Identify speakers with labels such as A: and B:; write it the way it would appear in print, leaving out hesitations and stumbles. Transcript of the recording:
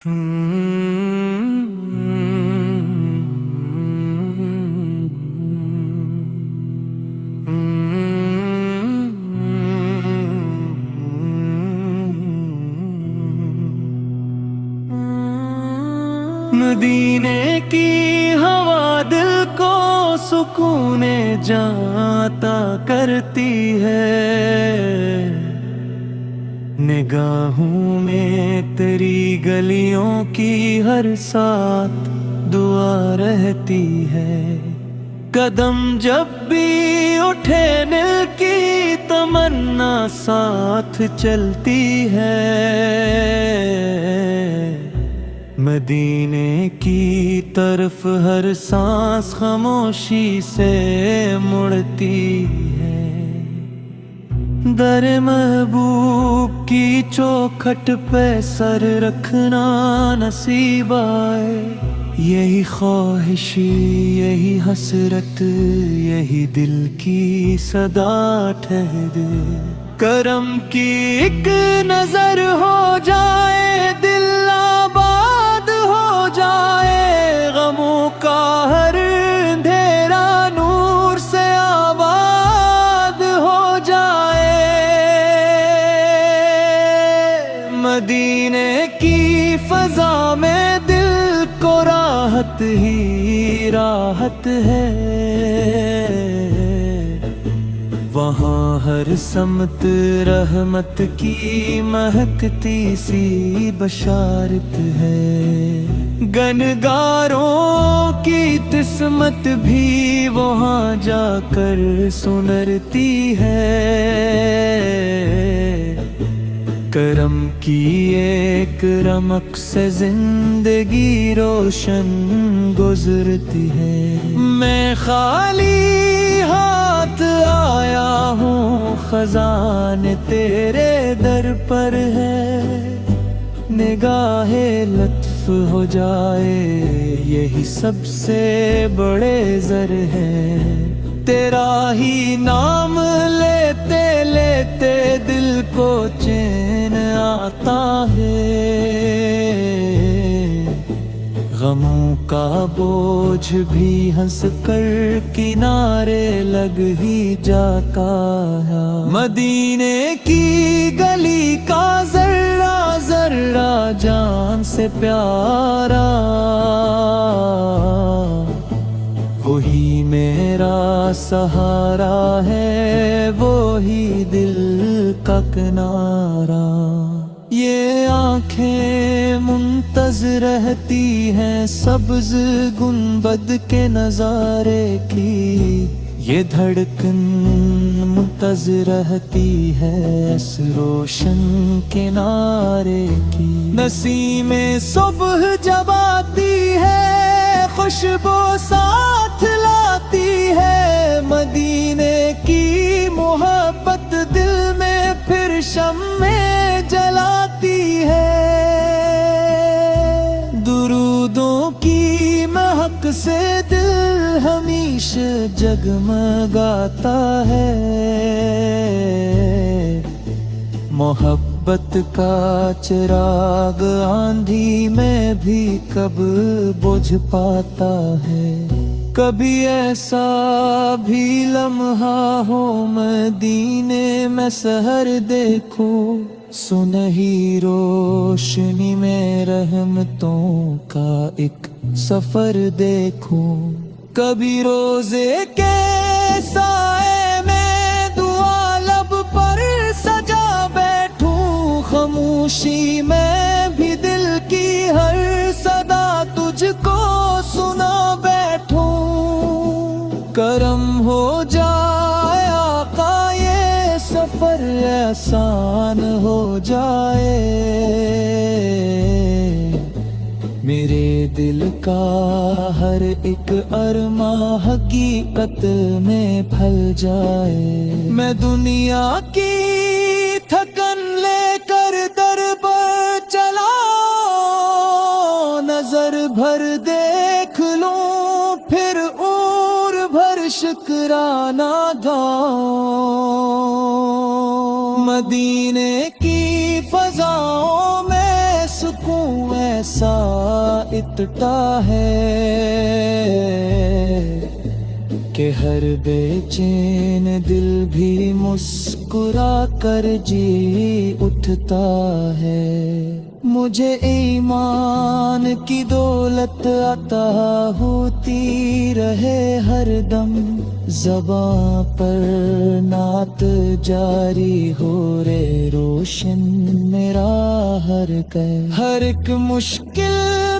A: مدینے کی ہوا دل کو سکون جاتا کرتی ہے، نگاہوں میں تیری گلیوں کی ہر ساتھ دعا رہتی ہے۔ قدم جب بھی اٹھے دل کی تمنا ساتھ چلتی ہے، مدینے کی طرف ہر سانس خاموشی سے مڑتی ہے۔ در محبوب کی چوکھٹ پہ سر رکھنا نصیب آئے، یہی خواہش، یہی حسرت، یہی دل کی صدا ٹھہرے۔ کرم کی ایک نظر ہو جائے، دل آباد ہو جائے، غموں کا ہر اندھیرا نور سے آباد ہو جائے۔ مدینے کی فضا میں دل کو راحت ہی راحت ہے، وہاں ہر سمت رحمت کی مہکتی سی بشارت ہے۔ گنہگاروں کی قسمت بھی وہاں جا کر سنرتی ہے، کرم کی ایک رمق سے زندگی روشن گزرتی ہے۔ میں خالی ہاتھ آیا ہوں، خزان تیرے در پر ہے، نگاہ لطف ہو جائے، یہی سب سے بڑے زر ہے۔ تیرا ہی نام لیتے لیتے دل کو چین آتا ہے، غموں کا بوجھ بھی ہنس کر کنارے لگ ہی جاتا ہے۔ مدینے کی گلی کا ذرہ ذرہ جان سے پیارا، وہی میرا سہارا ہے، وہی دل کا کنارہ۔ یہ آنکھیں منتظر رہتی ہیں سبز گنبد کے نظارے کی، یہ دھڑکن منتظر رہتی ہے اس روشن کنارے کی۔ نسیم صبح جب آتی ہے، خوشبو ساتھ لاتی ہے، مدینے کی محبت دل میں پھر شمع جلاتی ہے۔ درودوں کی مہک سے دل ہمیشہ جگمگاتا ہے، محبت کا چراغ آندھی میں بھی کب بجھ پاتا ہے۔ کبھی ایسا بھی لمحہ ہو مدینے میں سحر دیکھو، سنہی روشنی میں رحمتوں کا ایک سفر دیکھو۔ کبھی روزے کے سائے میں دعا لب پر سجا بیٹھوں، خاموشی میں بھی دل کی ہر صدا تجھ کو سنا بیٹھوں۔ کرم ہو جائے آقا یہ سفر آسان ہو جائے، میرے دل کا ہر ایک ارماں حقیقت میں پھل جائے۔ میں دنیا کی تھکن لے کر در پر چلا، نظر بھر دیکھ لوں پھر اور بھر شکرانہ گاؤں۔ مدینے کی فضاؤں میں سکون ایسا ایسا اتتا ہے کہ ہر بے چین دل بھی مسکرا کر جی اٹھتا ہے۔ مجھے ایمان کی دولت عطا ہوتی رہے ہر دم، زباں پر نعت جاری ہو رے روشن میرا ہر ایک مشکل